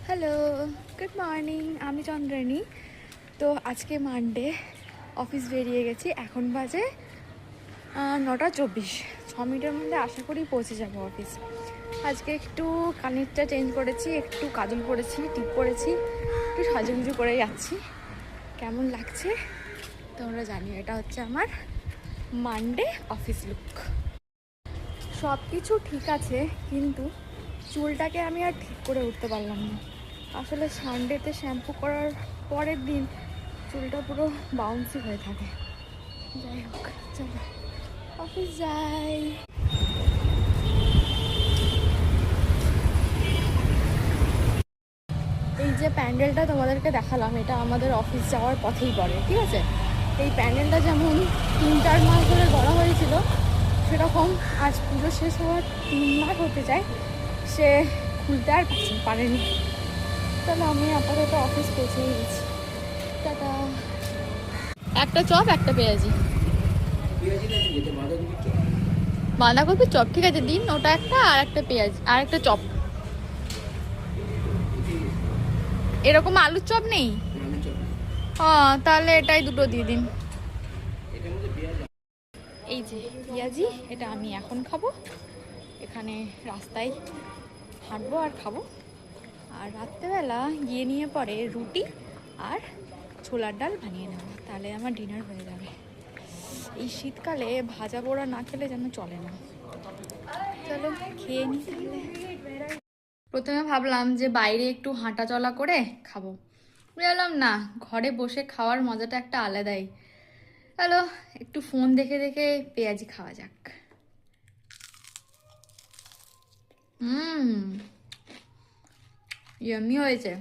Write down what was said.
Hello, good morning. আমি চন্দ্রানী। তো আজকে মানডে, অফিস বেরিয়ে গেছি। এখন বাজে 9:24। 6 মিনিটের মধ্যে আশা করি পৌঁছে যাবো অফিস। আজকে একটু কানেরটা চেঞ্জ করেছি, একটু কাজল পরেছি, টিপ পরেছি, একটু সাজুগুজু করে যাচ্ছি। কেমন লাগছে তোমরা জানিও। এটা হচ্ছে আমার মানডে অফিস লুক। সব কিছু ঠিক আছে, কিন্তু চুলটাকে আমি আর ঠিক করে উঠতে পারলাম না। আসলে সানডেতে শ্যাম্পু করার পরের দিন চুলটা পুরো বাউন্সি হয়ে থাকে। যাই হোক, চলো অফিস যাই। এই যে প্যান্ডেলটা তোমাদেরকে দেখালাম, এটা আমাদের অফিস যাওয়ার পথেই পড়ে, ঠিক আছে? এই প্যান্ডেলটা যেমন 3-4 মাস ধরে গড়া হয়েছিল, সেরকম আজ পুজো শেষ হওয়ার 3 মাস হতে যায়, সে খুলতে আর পারেনি। তাহলে আমি আপাতত অফিস পৌঁছেই গেছি। টাটা। একটা চপ, একটা পেঁয়াজি। বাঁধাকপির চপ ঠিক আছে দিন, ওটা একটা, আর একটা পেঁয়াজি, আর একটা চপ। এরকম আলুর চপ নেই? হ্যাঁ, তাহলে এটাই দুটো দিয়ে দিন। এই যে পেঁয়াজি, এটা আমি এখন খাবো। এখানে রাস্তায় হাঁটবো আর খাবো। আর রাত্রেবেলা গিয়ে নিয়ে পরে রুটি আর ছোলার ডাল বানিয়ে নেবো, তাহলে আমার ডিনার হয়ে যাবে। এই শীতকালে ভাজা পোড়া না খেলে যেন চলে না। চলো খেয়ে নি তাহলে। প্রথমে ভাবলাম যে বাইরে একটু হাঁটা চলা করে খাবো, বুঝলাম না, ঘরে বসে খাওয়ার মজাটা একটা আলাদাই। চলো একটু ফোন দেখে দেখে পেঁয়াজি খাওয়া যাক। ইয়াম্মি হয়েছে।